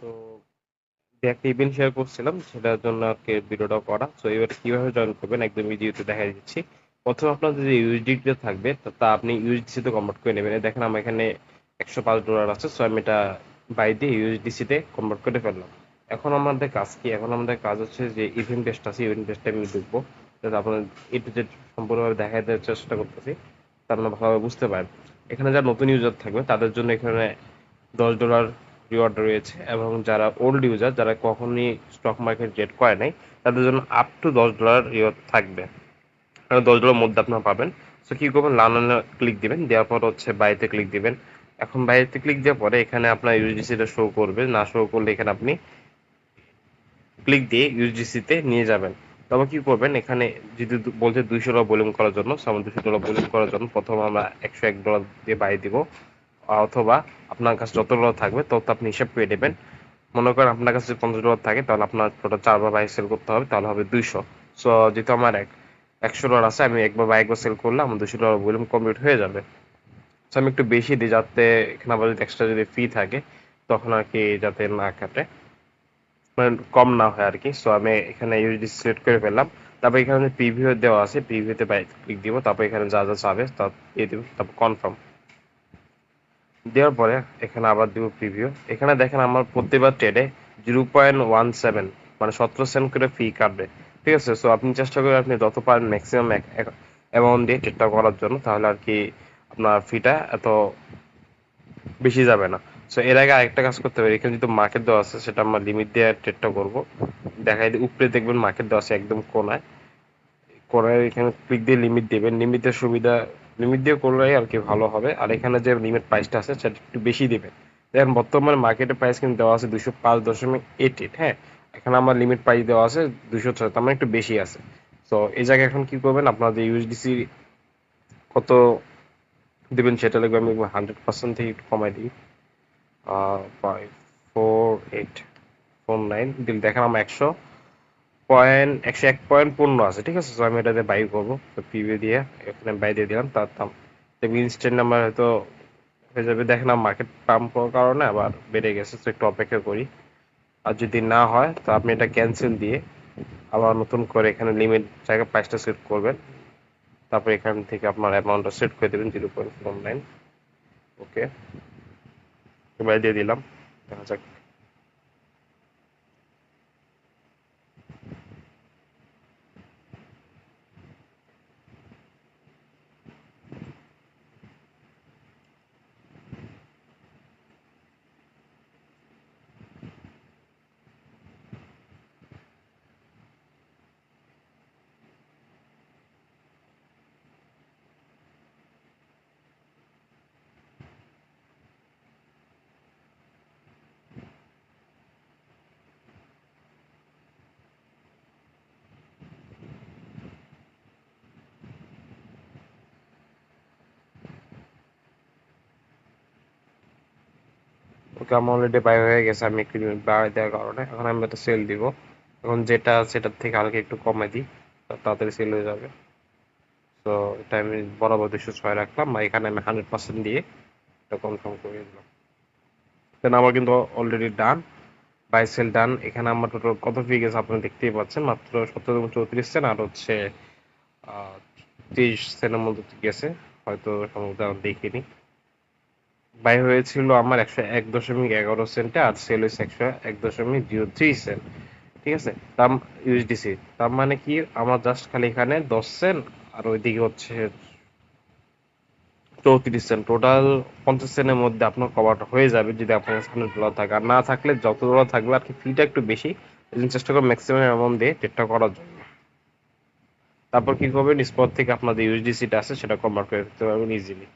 তো যে একটা ইভেন্ট শেয়ার করছিলাম সেটার জন্য আজকে ভিডিওটা করা। তো এবার কিভাবে জয়েন করবেন একদম ইজিতে দেখা দিচ্ছি। প্রথমে আপনাদের যে ইউএসডিটি থাকবে তা আপনি ইউএসডিসি তে কনভার্ট করে নেবেন। এই দেখেন আমার এখানে $105 আছে, সো আমি এটা বাই দিয়ে ইউএসডিসি তে কনভার্ট করে ফেললাম। এখন আমাদের কাজ কি? এখন আমাদের কাজ হচ্ছে যে ইভেন্ট বেসটা আছে, ইভেন্ট বেসটা আমি দেখবো, যাতে আপনার এ টু জেড সম্পূর্ণভাবে দেখা দেওয়ার চেষ্টা করতেছি, তা আপনারা ভালোভাবে বুঝতে পারেন। এখানে যারা নতুন ইউজার থাকবে তাদের জন্য এখানে $10 রিওয়ার্ড রয়েছে, এবং যারা ওল্ড ইউজার, যারা কখনই স্টক মার্কেট ট্রেড করে নাই, তাদের জন্য আপ টু $10 রিওয়ার্ড থাকবে। আর $10 মধ্যে আপনারা পাবেন। সো কি করবেন, লার্নারে ক্লিক দিবেন, দেওয়ার পর হচ্ছে বাইতে ক্লিক দিবেন। এখন বাইতে ক্লিক দেওয়ার পরে এখানে আপনার ইউএসডিসিটা শো করবে, না শো করলে এখানে আপনি ক্লিক দিয়ে ইউএসডিসি তে নিয়ে যাবেন। তবে কি করবেন, এখানে যদি বলছে $200 ভলিউম করার জন্য, সো আমরা $200 ভলিউম করার জন্য প্রথমে আমরা $101 দিয়ে বাই দিব, অথবা আপনার কাছে যত ডলার থাকবে তত আপনি হিসাব করে নেবেন। মনে করেন আপনার কাছে যদি $50 থাকে, তাহলে আপনার টোটাল 4 বার বাই সেল করতে হবে, তাহলে হবে 200। সো যেহেতু আমার $100 আছে, আমি একবার বাই একবার সেল করলে আমার $200 ভলিউম কমপ্লিট হয়ে যাবে। সো আমি একটু বেশি দিই, যাতে এখানে আবার যদি এক্সট্রা যদি ফি থাকে তখন আর কি যাতে না কাটে, মানে কম না হয় আর কি। সো আমি এখানে ইউএসডি সিলেক্ট করে ফেললাম। তারপর এখানে প্রিভিউ দেওয়া আছে, প্রিভিউতে বাই ক্লিক দিব, তারপর এখানে যা যা চাবে তা দিয়ে দিব, তারপর কনফার্ম দেওয়ার পরে এখানে আবার দিব প্রিভিউ। এখানে দেখেন আমার প্রতিবার ট্রেডে 0.17 মানে 17 সেন্ট করে ফি কাটবে। ঠিক আছে, সো আপনি চেষ্টা করে আপনি যত পারেন ম্যাক্সিমাম অ্যামাউন্ট দিয়ে ট্রেডটা করার জন্য, তাহলে আর কি আপনার ফিটা এত বেশি যাবে না। সো এর আগে আরেকটা কাজ করতে পারি, এখানে যেহেতু মার্কেট দেওয়া আছে সেটা আমরা লিমিট দিয়ে ট্রেডটা করবো। দেখাই দিই, উপরে দেখবেন মার্কেট দেওয়া আছে একদম কোনায়, কোনায় এখানে ক্লিক দিয়ে লিমিট দিবেন। লিমিটের সুবিধা, লিমিট দিয়ে করলেই আর কি ভালো হবে। আর এখানে যে লিমিট প্রাইসটা আছে সেটা একটু বেশি দিবেন। দেখেন বর্তমানে মার্কেটের প্রাইস কিন্তু দেওয়া আছে 205.88, হ্যাঁ, এখানে আমার লিমিট প্রাইস দেওয়া আছে 206, তার মানে একটু বেশি আছে। তো এই জায়গায় এখন কি করবেন, আপনার যে ইউএসডিসি কত দিবেন সেটা লাগবে, আমি 100% থেকে একটু কমাই দিই, 54849 দিল। দেখেন আমার 101.15 আছে, ঠিক আছে। তো আমি এটাতে বাই করবো, তো প্রিভিউ দিয়ে এখানে বাই দিয়ে দিলাম, তার দাম দেখবেন ইনস্ট্যান্ট নাম্বার হয়তো হয়ে যাবে। দেখেন মার্কেট পাম্প করার কারণে আবার বেড়ে গেছে, তো একটু অপেক্ষা করি। আর যদি না হয় তো আপনি এটা ক্যান্সেল দিয়ে আবার নতুন করে এখানে লিমিট জায়গায় প্রাইসটা সেট করবেন, তারপর এখান থেকে আপনার অ্যামাউন্টটা সেট করে দেবেন 0.49। ওকে, বাই দিয়ে দিলাম, দেখা যাক। ওকে, আমার অলরেডি বাই হয়ে গেছে, আমি একটু লিমিট বাড়াই দেওয়ার কারণে এখন আমি একটা সেল দিব। এখন যেটা সেটার থেকে হালকা একটু কমাই দিই, তাড়াতাড়ি সেল হয়ে যাবে। তো এটা আমি বরাবর 206 রাখলাম, বা এখানে আমি 100% দিয়ে এটা কনফার্ম করে দিলাম। দেন আমার কিন্তু অলরেডি ডান, বাই সেল ডান। এখানে আমার টোটাল কত ফি গেছে আপনি দেখতেই পাচ্ছেন, মাত্র 17.34 সেন্ট, আর হচ্ছে 30 সেন্টের মতো গেছে, হয়তো সম্ভবত আমি দেখিনি। বাই হয়েছিল আমার 101.11 সেন্টে, আর সেল হয়েছে 101.03 সেন্ট, ঠিক আছে। তার ইউএসডিসি, তার মানে কি আমার জাস্ট খালি এখানে 10 সেন্ট, আর ওইদিকে হচ্ছে 34 সেন্ট, টোটাল 50 সেন্টের মধ্যে আপনার কভারটা হয়ে যাবে যদি আপনার কাছে $100 থাকে। আর না থাকলে যত ডলার থাকবে আর কি, ফিটা একটু বেশি, এই জন্য চেষ্টা করবেন ম্যাক্সিমাম অ্যামাউন্ট দিয়ে ট্রেডটা করার জন্য। তারপর কি করবেন, স্পট থেকে আপনার যে ইউএসডিসিটা আছে সেটা কনভার্ট করে দিতে পারবেন ইজিলি।